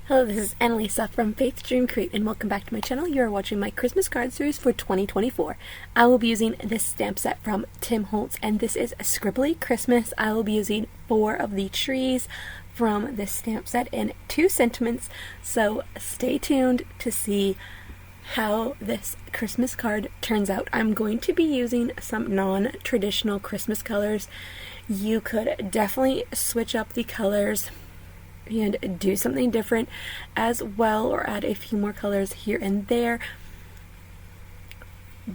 Hello, this is Annalisa from Faith Dream Create, and welcome back to my channel. You are watching my Christmas card series for 2024. I will be using this stamp set from Tim Holtz, and this is Scribbly Christmas. I will be using 4 of the trees from this stamp set and 2 sentiments, so stay tuned to see how this Christmas card turns out. I'm going to be using some non-traditional Christmas colors. You could definitely switch up the colors and do something different as well, or add a few more colors here and there,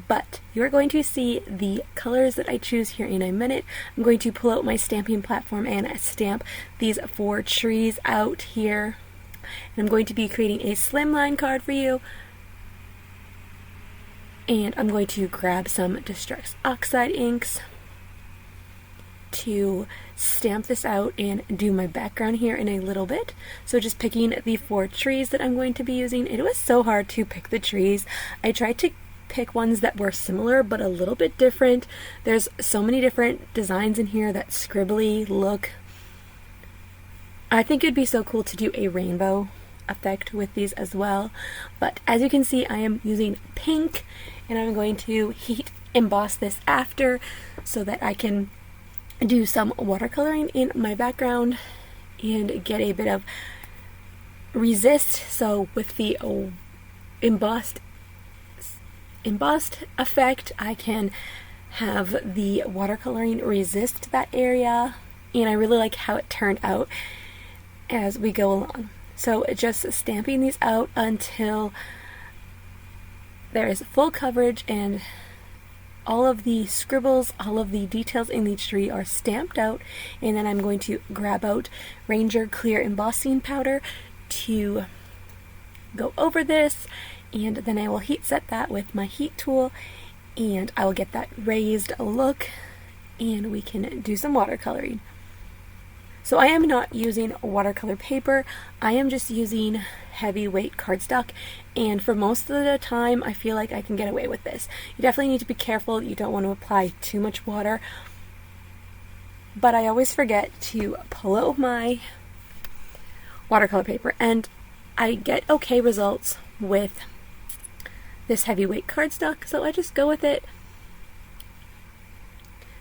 but you're going to see the colors that I choose here in a minute. I'm going to pull out my stamping platform and stamp these 4 trees out here, and I'm going to be creating a slimline card for you, and I'm going to grab some Distress Oxide inks to stamp this out and do my background here in a little bit. So just picking the 4 trees that I'm going to be using. It was so hard to pick the trees. I tried to pick ones that were similar but a little bit different. There's so many different designs in here that scribbly look. I think it'd be so cool to do a rainbow effect with these as well. But as you can see, I am using pink, and I'm going to heat emboss this after so that I can do some watercoloring in my background and get a bit of resist. So with the embossed effect, I can have the watercoloring resist that area, and I really like how it turned out as we go along. So just stamping these out until there is full coverage and all of the scribbles, all of the details in each tree are stamped out, and then I'm going to grab out Ranger Clear Embossing Powder to go over this, and then I will heat set that with my heat tool, and I will get that raised look, and we can do some watercoloring. So I am not using watercolor paper, I am just using heavyweight cardstock, and for most of the time I feel like I can get away with this. You definitely need to be careful, you don't want to apply too much water, but I always forget to pull out my watercolor paper, and I get okay results with this heavyweight cardstock, so I just go with it.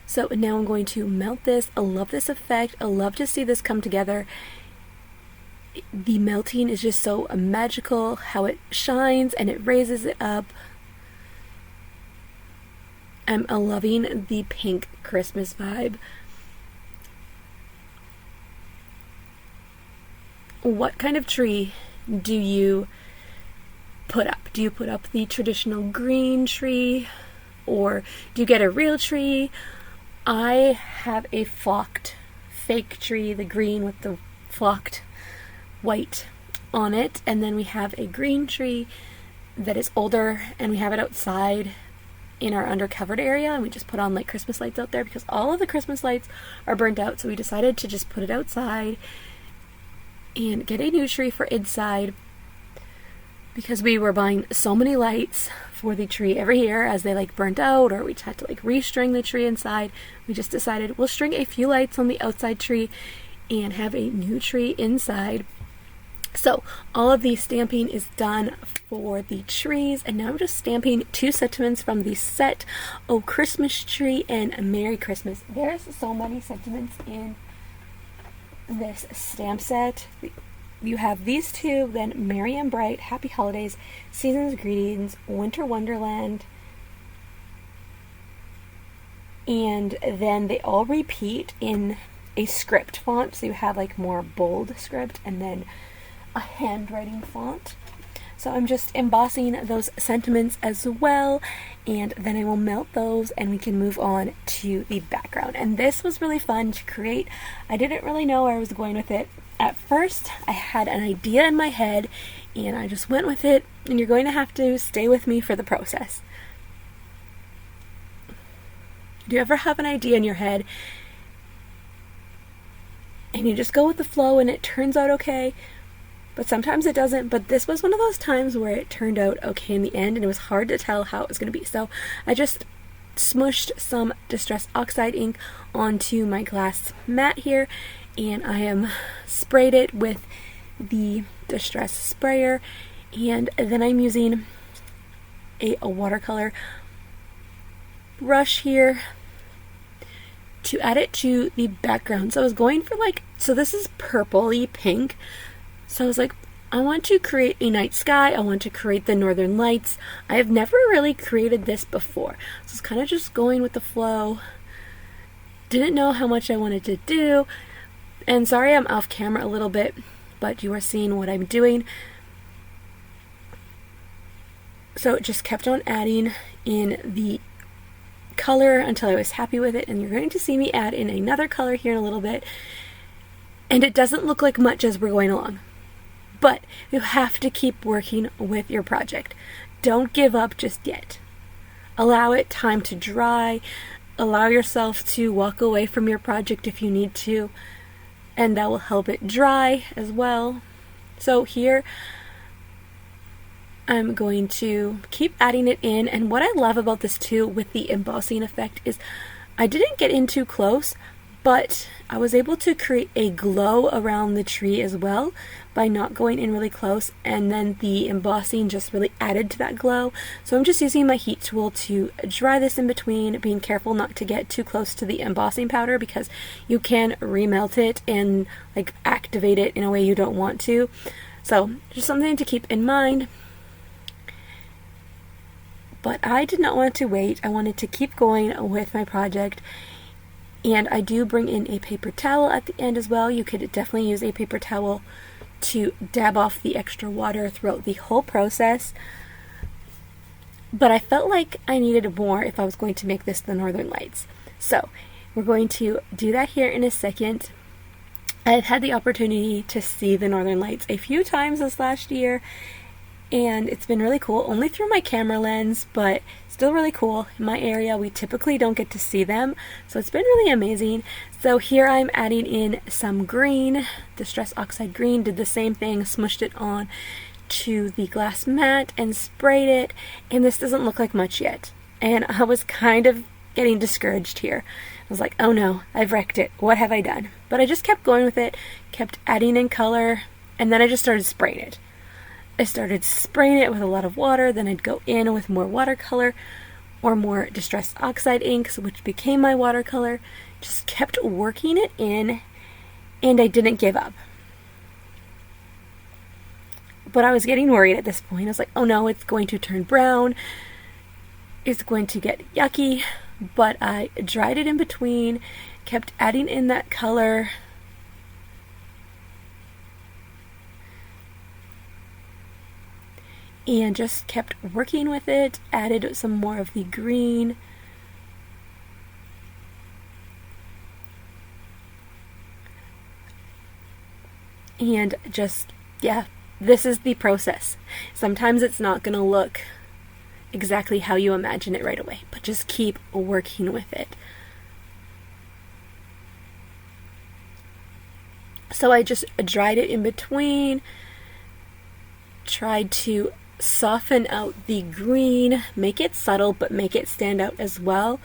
So now I'm going to melt this. I love this effect. I love to see this come together. The melting is just so magical, how it shines and it raises it up. I'm loving the pink Christmas vibe. What kind of tree do you put up? Do you put up the traditional green tree, or do you get a real tree? I have a flocked fake tree, the green with the flocked white on it, and then we have a green tree that is older, and we have it outside in our undercovered area, and we just put on like Christmas lights out there because all of the Christmas lights are burnt out, so we decided to just put it outside and get a new tree for inside, because we were buying so many lights for the tree every year as they like burnt out, or we had to like restring the tree inside. We just decided we'll string a few lights on the outside tree and have a new tree inside. So all of the stamping is done for the trees, and now I'm just stamping 2 sentiments from the set, Oh Christmas Tree and Merry Christmas. There's so many sentiments in this stamp set. You have these 2, then Merry and Bright, Happy Holidays, Season's Greetings, Winter Wonderland, and then they all repeat in a script font, so you have like more bold script and then a handwriting font. So I'm just embossing those sentiments as well, and then I will melt those and we can move on to the background. And this was really fun to create. I didn't really know where I was going with it. At first, I had an idea in my head, and I just went with it, and you're going to have to stay with me for the process. Do you ever have an idea in your head, and you just go with the flow, and it turns out okay, but sometimes it doesn't? But this was one of those times where it turned out okay in the end, and it was hard to tell how it was going to be. So I just smushed some Distress Oxide ink onto my glass mat here, and I am sprayed it with the Distress sprayer, and then I'm using a watercolor brush here to add it to the background. So I was going for so this is purpley pink. So I was like, I want to create a night sky. I want to create the northern lights. I have never really created this before. So it's kind of just going with the flow. Didn't know how much I wanted to do. And sorry I'm off camera a little bit, but you are seeing what I'm doing. So just kept on adding in the color until I was happy with it, and you're going to see me add in another color here in a little bit. And it doesn't look like much as we're going along, but you have to keep working with your project. Don't give up just yet. Allow it time to dry. Allow yourself to walk away from your project if you need to, and that will help it dry as well. So here I'm going to keep adding it in, and what I love about this too with the embossing effect is I didn't get in too close, but I was able to create a glow around the tree as well by not going in really close, and then the embossing just really added to that glow. So I'm just using my heat tool to dry this in between, being careful not to get too close to the embossing powder because you can remelt it and activate it in a way you don't want to. So just something to keep in mind. But I did not want to wait. I wanted to keep going with my project. And I do bring in a paper towel at the end as well. You could definitely use a paper towel to dab off the extra water throughout the whole process. But I felt like I needed more if I was going to make this the Northern Lights. So we're going to do that here in a second. I've had the opportunity to see the Northern Lights a few times this last year, and it's been really cool, only through my camera lens, but still really cool. In my area, we typically don't get to see them, so it's been really amazing. So here I'm adding in some green, Distress Oxide green, did the same thing, smushed it on to the glass mat and sprayed it, and this doesn't look like much yet. And I was kind of getting discouraged here. I was like, oh no, I've wrecked it. What have I done? But I just kept going with it, kept adding in color, and then I just started spraying it. I started spraying it with a lot of water, then I'd go in with more watercolor or more Distress Oxide inks, which became my watercolor. Just kept working it in, and I didn't give up. But I was getting worried at this point. I was like, oh no, it's going to turn brown. It's going to get yucky. But I dried it in between, kept adding in that color. And just kept working with it, added some more of the green. And just, yeah, this is the process. Sometimes it's not going to look exactly how you imagine it right away, but just keep working with it. So I just dried it in between, tried to soften out the green, make it subtle, but make it stand out as well.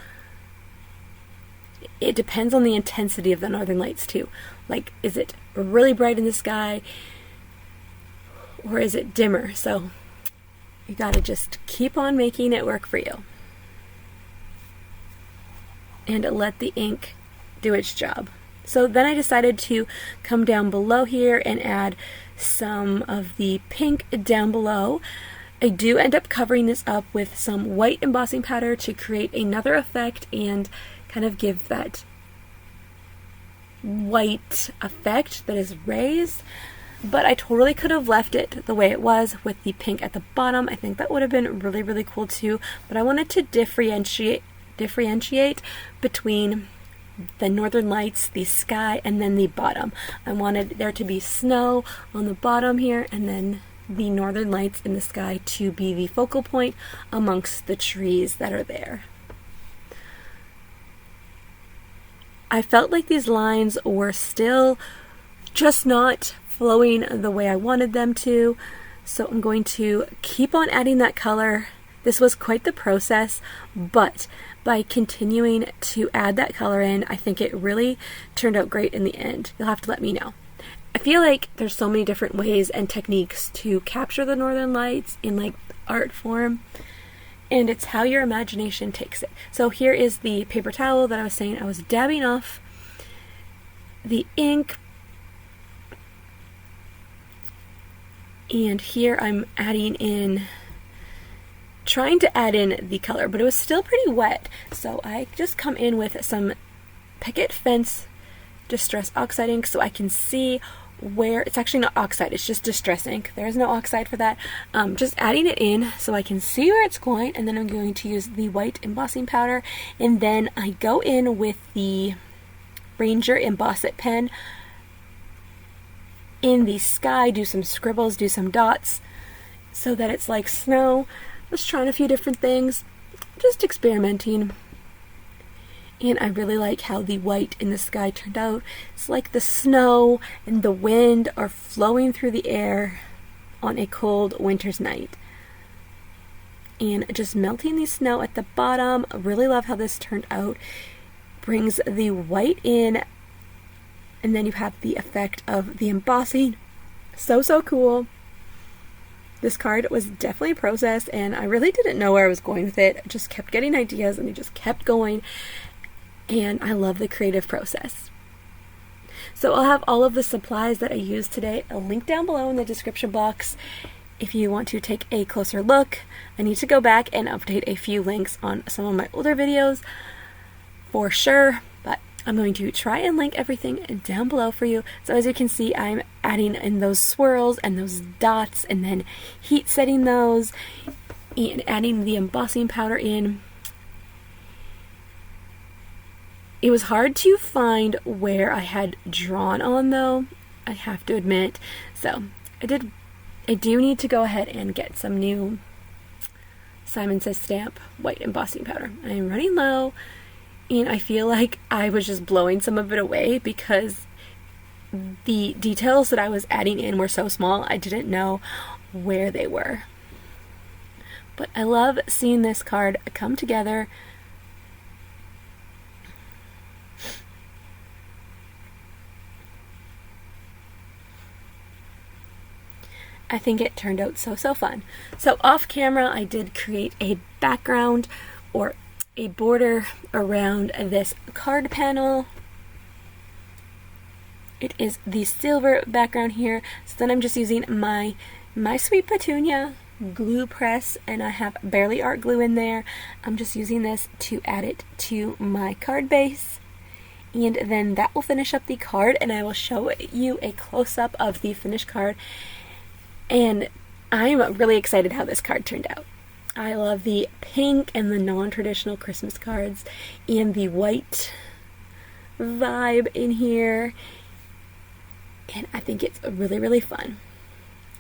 It depends on the intensity of the Northern Lights too. Like, is it really bright in the sky, or is it dimmer? So you gotta just keep on making it work for you. And let the ink do its job. So then I decided to come down below here and add some of the pink down below. I do end up covering this up with some white embossing powder to create another effect and kind of give that white effect that is raised. But I totally could have left it the way it was with the pink at the bottom. I think that would have been really, really cool too. But I wanted to differentiate between the Northern Lights, the sky, and then the bottom. I wanted there to be snow on the bottom here, and then the Northern Lights in the sky to be the focal point amongst the trees that are there. I felt like these lines were still just not flowing the way I wanted them to, so I'm going to keep on adding that color. This was quite the process, but by continuing to add that color in, I think it really turned out great in the end. You'll have to let me know. I feel like there's so many different ways and techniques to capture the northern lights in like art form, and it's how your imagination takes it. So here is the paper towel that I was saying I was dabbing off the ink, and here I'm trying to add in the color, but it was still pretty wet, so I just come in with some picket fence distress oxide ink so I can see where it's actually not oxide, it's just distress ink. There is no oxide for that. Just adding it in so I can see where it's going, and then I'm going to use the white embossing powder, and then I go in with the Ranger Emboss It pen in the sky, do some scribbles, do some dots so that it's like snow. Just trying a few different things, just experimenting. And I really like how the white in the sky turned out. It's like the snow and the wind are flowing through the air on a cold winter's night. And just melting the snow at the bottom. I really love how this turned out. Brings the white in, and then you have the effect of the embossing. So cool. This card was definitely a process, and I really didn't know where I was going with it. I just kept getting ideas, and I just kept going. And I love the creative process. So I'll have all of the supplies that I used today a link down below in the description box if you want to take a closer look. I need to go back and update a few links on some of my older videos for sure, but I'm going to try and link everything down below for you. So as you can see, I'm adding in those swirls and those dots, and then heat setting those and adding the embossing powder in. It was hard to find where I had drawn on, though, I have to admit. So I do need to go ahead and get some new Simon Says Stamp white embossing powder. I'm running low, and I feel like I was just blowing some of it away because the details that I was adding in were so small, I didn't know where they were. But I love seeing this card come together. I think it turned out so fun. So off camera, I did create a background or a border around this card panel. It is the silver background here. So then I'm just using my Sweet Petunia glue press, and I have Barely Art glue in there. I'm just using this to add it to my card base. And then that will finish up the card, and I will show you a close-up of the finished card. And I'm really excited how this card turned out. I love the pink and the non-traditional Christmas cards and the white vibe in here. And I think it's really fun.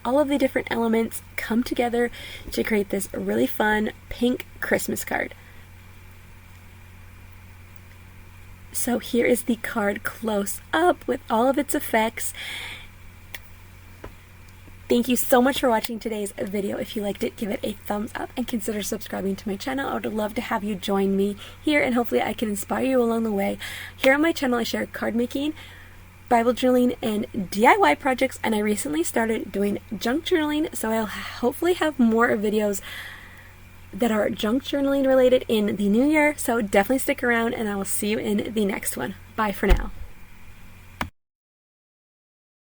All of the different elements come together to create this really fun pink Christmas card. So here is the card close up with all of its effects. Thank you so much for watching today's video. If you liked it, give it a thumbs up and consider subscribing to my channel. I would love to have you join me here, and hopefully I can inspire you along the way. Here on my channel, I share card making, Bible journaling, and DIY projects, and I recently started doing junk journaling, so I'll hopefully have more videos that are junk journaling related in the new year. So definitely stick around, and I will see you in the next one. Bye for now.